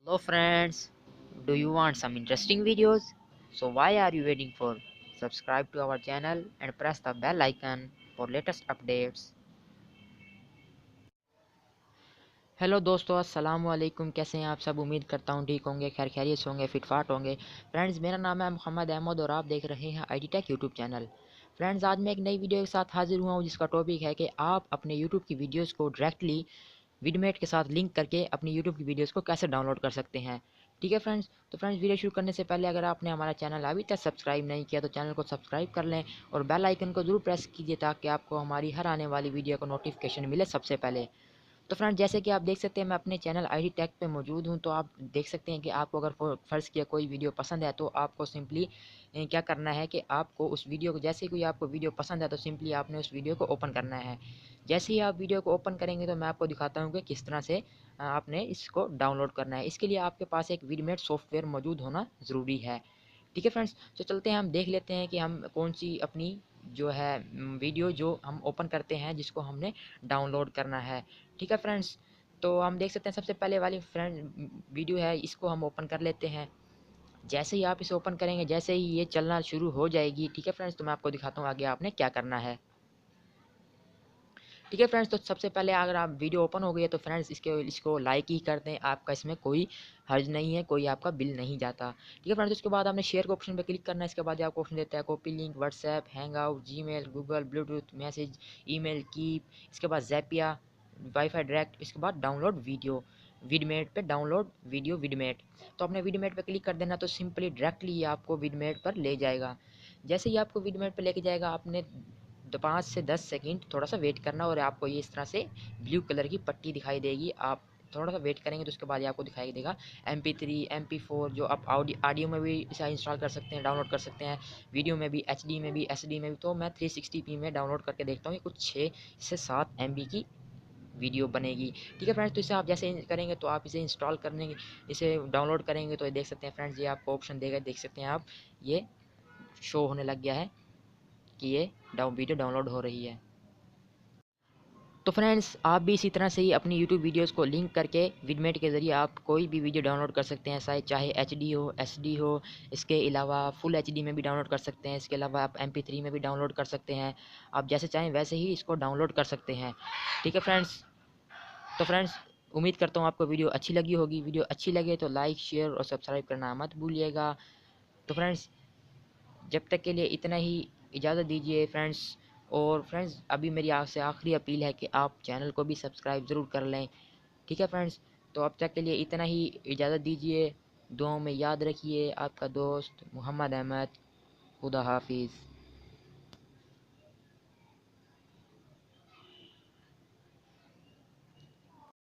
Hello friends, do you want some interesting videos? So why are you waiting for? Subscribe to our channel and press the bell icon for latest updates. Hello दोस्तों, अस्सलाम वालेकुम। कैसे हैं आप सब? उम्मीद करता हूँ ठीक होंगे, खैर खैरियत से होंगे, फिटफाट होंगे। फ्रेंड्स, मेरा नाम है मोहम्मद अहमद और आप देख रहे हैं IT tech YouTube channel. Friends, आज मैं एक नई वीडियो के साथ हाजिर हुआ हूँ जिसका टॉपिक है कि आप अपने यूट्यूब की वीडियोस को डायरेक्टली विडमेट के साथ लिंक करके अपनी यूट्यूब की वीडियोस को कैसे डाउनलोड कर सकते हैं। ठीक है फ्रेंड्स, तो फ्रेंड्स वीडियो शुरू करने से पहले अगर आपने हमारा चैनल अभी तक सब्सक्राइब नहीं किया तो चैनल को सब्सक्राइब कर लें और बेल आइकन को ज़रूर प्रेस कीजिए ताकि आपको हमारी हर आने वाली वीडियो का नोटिफिकेशन मिले सबसे पहले। तो फ्रेंड, जैसे कि आप देख सकते हैं मैं अपने चैनल आईडी टैग पे मौजूद हूं, तो आप देख सकते हैं कि आपको अगर फ़र्ज़ किया कोई वीडियो पसंद है तो आपको सिंपली क्या करना है कि आपको उस वीडियो को, जैसे कोई आपको वीडियो पसंद है तो सिंपली आपने उस वीडियो को ओपन करना है। जैसे ही आप वीडियो को ओपन करेंगे तो मैं आपको दिखाता हूँ कि किस तरह से आपने इसको डाउनलोड करना है। इसके लिए आपके पास एक विडमेट सॉफ्टवेयर मौजूद होना ज़रूरी है। ठीक है फ्रेंड्स, तो चलते हैं, हम देख लेते हैं कि हम कौन सी अपनी जो है वीडियो जो हम ओपन करते हैं जिसको हमने डाउनलोड करना है। ठीक है फ्रेंड्स, तो हम देख सकते हैं सबसे पहले वाली फ्रेंड वीडियो है, इसको हम ओपन कर लेते हैं। जैसे ही आप इसे ओपन करेंगे, जैसे ही ये चलना शुरू हो जाएगी, ठीक है फ्रेंड्स, तो मैं आपको दिखाता हूँ आगे आपने क्या करना है। ठीक है फ्रेंड्स, तो सबसे पहले अगर आप वीडियो ओपन हो गई है तो फ्रेंड्स इसको लाइक ही कर दें, आपका इसमें कोई हर्ज नहीं है, कोई आपका बिल नहीं जाता। ठीक है फ्रेंड्स, उसके बाद आपने शेयर के ऑप्शन पे क्लिक करना है। इसके बाद आपको ऑप्शन देता है copy link, WhatsApp, hang out, Gmail, Google, Bluetooth message, email, keep, इसके बाद ज़ैपिया, वाईफाई डायरेक्ट, इसके बाद डाउनलोड वीडियो विडमेट पे, डाउनलोड वीडियो विडमेट। तो आपने विडमेट पे क्लिक कर देना तो सिंपली डायरेक्टली ये आपको विडमेट पर ले जाएगा। जैसे ही आपको विडमेट पे लेके जाएगा, आपने 5 से 10 सेकंड थोड़ा सा वेट करना और आपको ये इस तरह से ब्लू कलर की पट्टी दिखाई देगी। आप थोड़ा सा वेट करेंगे तो उसके बाद ये आपको दिखाई देगा MP3, MP4, जो आप ऑडियो में भी इसे इंस्टॉल कर सकते हैं, डाउनलोड कर सकते हैं, वीडियो में भी, HD में भी, SD में भी। तो मैं 360p में डाउनलोड करके देखता हूँ, ये कुछ 6 से 7 MB की वीडियो बनेगी। ठीक है फ्रेंड्स, तो इसे आप जैसे करेंगे तो आप इसे इंस्टॉल करने, इसे डाउनलोड करेंगे तो ये देख सकते हैं फ्रेंड्स, ये आपको ऑप्शन देगा, देख सकते हैं आप, ये शो होने लग गया है कि ये वीडियो डाउनलोड हो रही है। तो फ्रेंड्स, आप भी इसी तरह से ही अपनी यूट्यूब वीडियोस को लिंक करके विडमेट के ज़रिए आप कोई भी वीडियो डाउनलोड कर सकते हैं, चाहे HD हो, SD हो। इसके अलावा फुल HD में भी डाउनलोड कर सकते हैं। इसके अलावा आप MP3 में भी डाउनलोड कर सकते हैं। आप जैसे चाहें वैसे ही इसको डाउनलोड कर सकते हैं। ठीक है फ्रेंड्स, तो फ्रेंड्स, उम्मीद करता हूँ आपको वीडियो अच्छी लगी होगी। वीडियो अच्छी लगे तो लाइक, शेयर और सब्सक्राइब करना मत भूलिएगा। तो फ्रेंड्स, जब तक के लिए इतना ही, इजाज़त दीजिए फ्रेंड्स। और फ्रेंड्स, अभी मेरी आपसे आखिरी अपील है कि आप चैनल को भी सब्सक्राइब ज़रूर कर लें। ठीक है फ्रेंड्स, तो अब तक के लिए इतना ही, इजाज़त दीजिए। दुआओं में याद रखिए, आपका दोस्त मोहम्मद अहमद। खुदा हाफिज़।